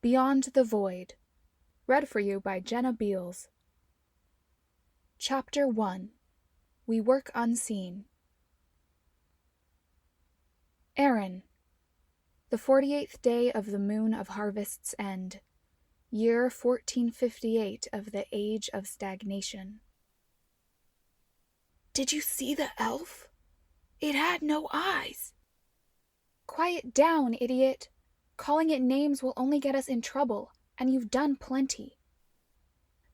Beyond the Void. Read for you by Jenna Beales. Chapter 1. We Work Unseen. Aaron. The 48th day of the moon of harvest's end. Year 1458 of the Age of Stagnation. Did you see the elf? It had no eyes. Quiet down, idiot. Calling it names will only get us in trouble, and you've done plenty.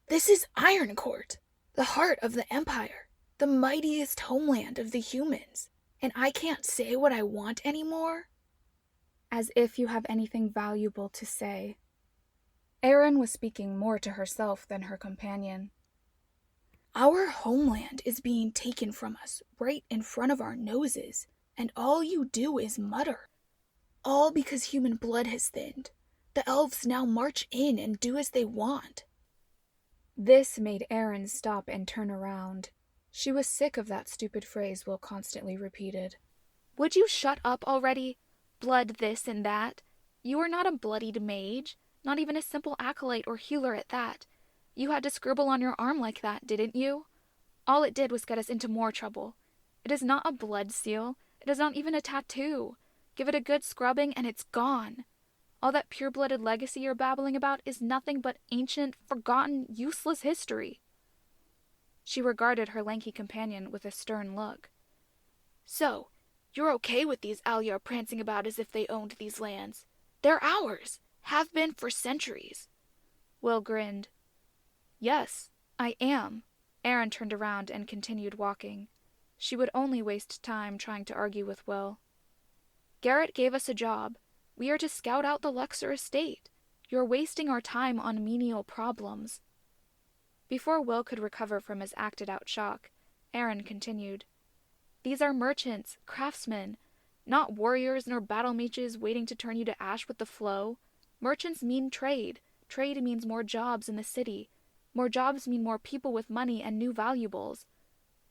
This is Ironcourt, the heart of the Empire, the mightiest homeland of the humans, and I can't say what I want anymore? As if you have anything valuable to say. Erin was speaking more to herself than her companion. Our homeland is being taken from us right in front of our noses, and all you do is mutter. All because human blood has thinned. The elves now march in and do as they want. This made Erin stop and turn around. She was sick of that stupid phrase Will constantly repeated. Would you shut up already? Blood this and that. You are not a bloodied mage, not even a simple acolyte or healer at that. You had to scribble on your arm like that, didn't you? All it did was get us into more trouble. It is not a blood seal. It is not even a tattoo. Give it a good scrubbing and it's gone. All that pure-blooded legacy you're babbling about is nothing but ancient, forgotten, useless history. She regarded her lanky companion with a stern look. So, you're okay with these Alyar prancing about as if they owned these lands? They're ours. Have been for centuries. Will grinned. Yes, I am. Aaron turned around and continued walking. She would only waste time trying to argue with Will. Garrett gave us a job. We are to scout out the Luxor estate. You're wasting our time on menial problems. Before Will could recover from his acted-out shock, Aaron continued. These are merchants, craftsmen, not warriors nor battle mages waiting to turn you to ash with the flow. Merchants mean trade. Trade means more jobs in the city. More jobs mean more people with money and new valuables.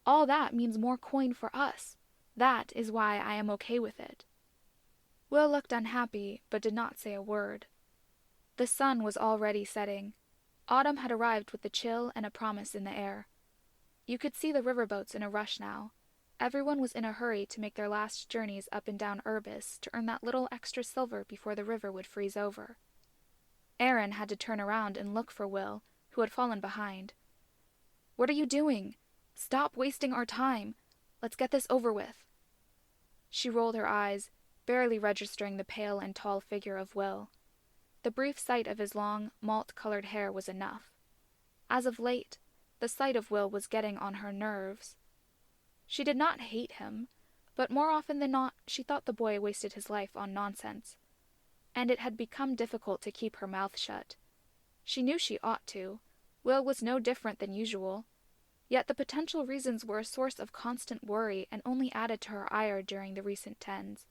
All that means more coin for us. That is why I am okay with it. Will looked unhappy, but did not say a word. The sun was already setting. Autumn had arrived with the chill and a promise in the air. You could see the riverboats in a rush now. Everyone was in a hurry to make their last journeys up and down Urbis to earn that little extra silver before the river would freeze over. Aaron had to turn around and look for Will, who had fallen behind. What are you doing? Stop wasting our time. Let's get this over with. She rolled her eyes, barely registering the pale and tall figure of Will. The brief sight of his long, malt-colored hair was enough. As of late, the sight of Will was getting on her nerves. She did not hate him, but more often than not she thought the boy wasted his life on nonsense, and it had become difficult to keep her mouth shut. She knew she ought to. Will was no different than usual, yet the potential reasons were a source of constant worry and only added to her ire during the recent tens.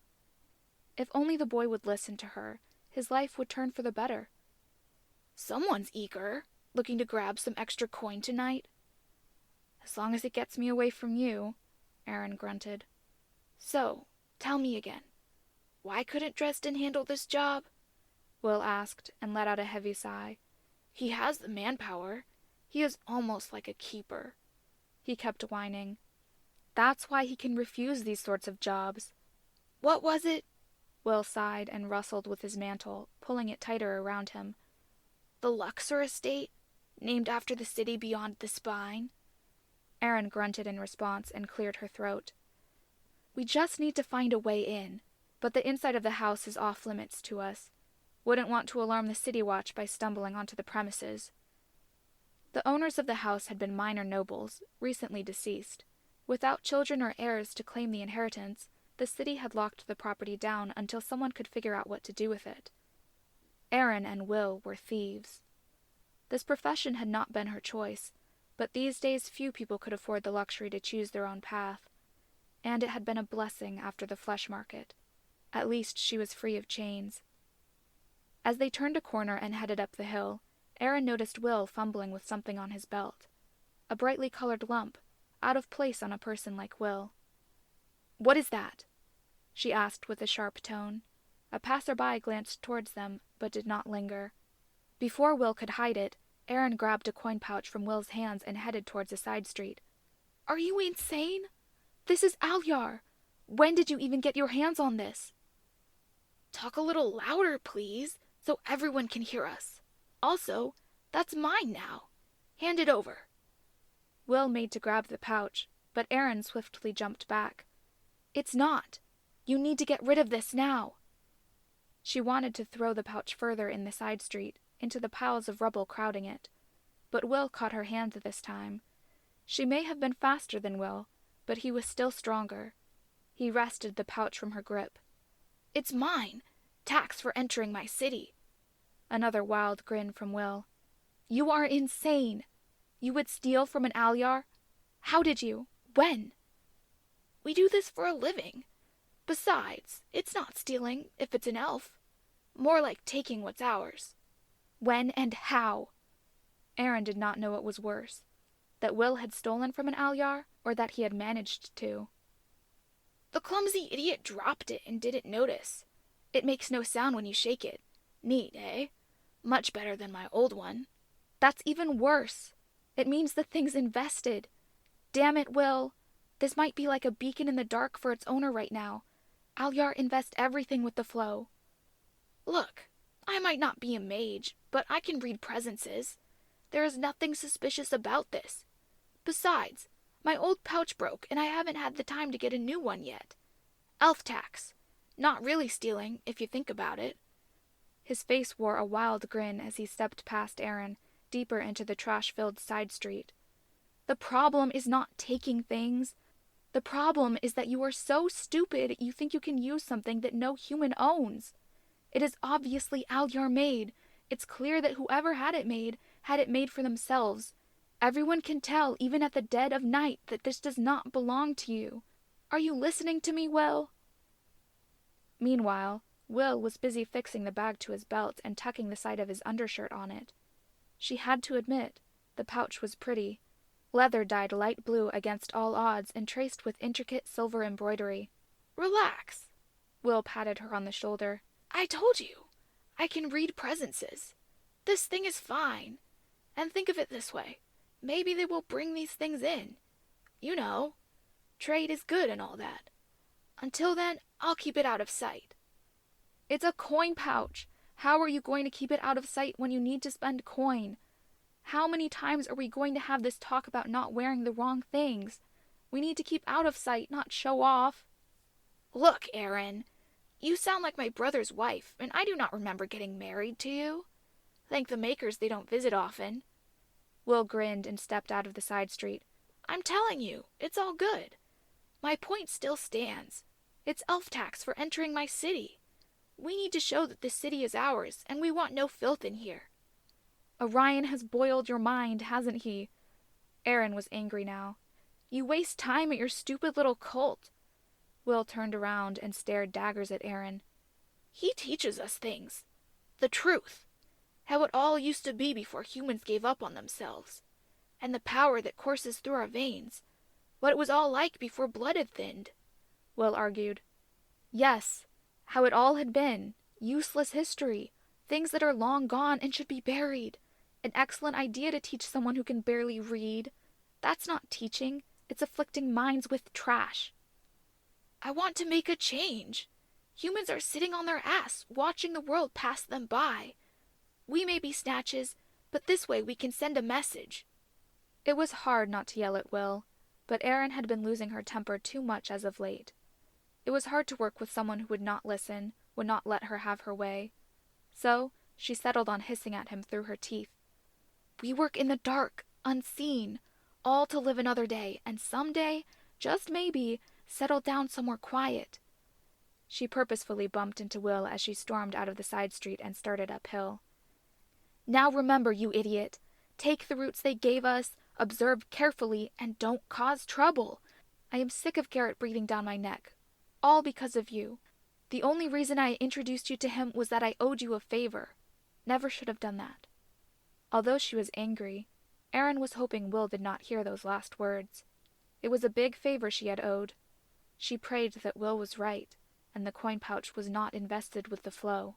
If only the boy would listen to her, his life would turn for the better. Someone's eager, looking to grab some extra coin tonight. As long as it gets me away from you, Aaron grunted. So, tell me again, why couldn't Dresden handle this job? Will asked, and let out a heavy sigh. He has the manpower. He is almost like a keeper. He kept whining. That's why he can refuse these sorts of jobs. What was it? Will sighed and rustled with his mantle, pulling it tighter around him. The Luxor estate, named after the city beyond the spine? Aaron grunted in response and cleared her throat. We just need to find a way in, but the inside of the house is off limits to us. Wouldn't want to alarm the city watch by stumbling onto the premises. The owners of the house had been minor nobles, recently deceased. Without children or heirs to claim the inheritance, the city had locked the property down until someone could figure out what to do with it. Aaron and Will were thieves. This profession had not been her choice, but these days few people could afford the luxury to choose their own path, and it had been a blessing after the flesh market. At least she was free of chains. As they turned a corner and headed up the hill, Aaron noticed Will fumbling with something on his belt. A brightly colored lump, out of place on a person like Will. What is that? She asked with a sharp tone. A passerby glanced towards them, but did not linger. Before Will could hide it, Aaron grabbed a coin pouch from Will's hands and headed towards a side street. Are you insane? This is Alyar. When did you even get your hands on this? Talk a little louder, please, so everyone can hear us. Also, that's mine now. Hand it over. Will made to grab the pouch, but Aaron swiftly jumped back. It's not. You need to get rid of this now. She wanted to throw the pouch further in the side street, into the piles of rubble crowding it. But Will caught her hand this time. She may have been faster than Will, but he was still stronger. He wrested the pouch from her grip. It's mine. Tax for entering my city. Another wild grin from Will. You are insane. You would steal from an Alyar? How did you? When? We do this for a living. Besides, it's not stealing if it's an elf. More like taking what's ours. When and how? Aaron did not know what was worse, that Will had stolen from an Alyar, or that he had managed to. The clumsy idiot dropped it and didn't notice. It makes no sound when you shake it. Neat, eh? Much better than my old one. That's even worse. It means the thing's invested. Damn it, Will. This might be like a beacon in the dark for its owner right now. Alyar invest everything with the flow. Look, I might not be a mage, but I can read presences. There is nothing suspicious about this. Besides, my old pouch broke and I haven't had the time to get a new one yet. Elf tax. Not really stealing, if you think about it. His face wore a wild grin as he stepped past Aaron, deeper into the trash-filled side street. The problem is not taking things. The problem is that you are so stupid you think you can use something that no human owns. It is obviously Alyar made. It's clear that whoever had it made for themselves. Everyone can tell, even at the dead of night, that this does not belong to you. Are you listening to me, Will? Meanwhile, Will was busy fixing the bag to his belt and tucking the side of his undershirt on it. She had to admit, the pouch was pretty. Leather dyed light blue against all odds and traced with intricate silver embroidery. Relax. Will patted her on the shoulder. I told you. I can read presences. This thing is fine. And think of it this way. Maybe they will bring these things in. You know, trade is good and all that. Until then, I'll keep it out of sight. It's a coin pouch. How are you going to keep it out of sight when you need to spend coin? How many times are we going to have this talk about not wearing the wrong things? We need to keep out of sight, not show off. Look, Aaron, you sound like my brother's wife, and I do not remember getting married to you. Thank the makers they don't visit often. Will grinned and stepped out of the side street. I'm telling you, it's all good. My point still stands. It's elf tax for entering my city. We need to show that this city is ours, and we want no filth in here. Orion has boiled your mind, hasn't he? Aaron was angry now. You waste time at your stupid little cult. Will turned around and stared daggers at Aaron. He teaches us things. The truth. How it all used to be before humans gave up on themselves. And the power that courses through our veins. What it was all like before blood had thinned. Will argued. Yes, how it all had been. Useless history. Things that are long gone and should be buried. An excellent idea to teach someone who can barely read. That's not teaching. It's afflicting minds with trash. I want to make a change. Humans are sitting on their ass, watching the world pass them by. We may be snatches, but this way we can send a message. It was hard not to yell at Will, but Aaron had been losing her temper too much as of late. It was hard to work with someone who would not listen, would not let her have her way. So she settled on hissing at him through her teeth. We work in the dark, unseen, all to live another day, and someday, just maybe, settle down somewhere quiet. She purposefully bumped into Will as she stormed out of the side street and started uphill. Now remember, you idiot. Take the routes they gave us, observe carefully, and don't cause trouble. I am sick of Garrett breathing down my neck. All because of you. The only reason I introduced you to him was that I owed you a favor. Never should have done that. Although she was angry, Aaron was hoping Will did not hear those last words. It was a big favor she had owed. She prayed that Will was right, and the coin pouch was not invested with the flow.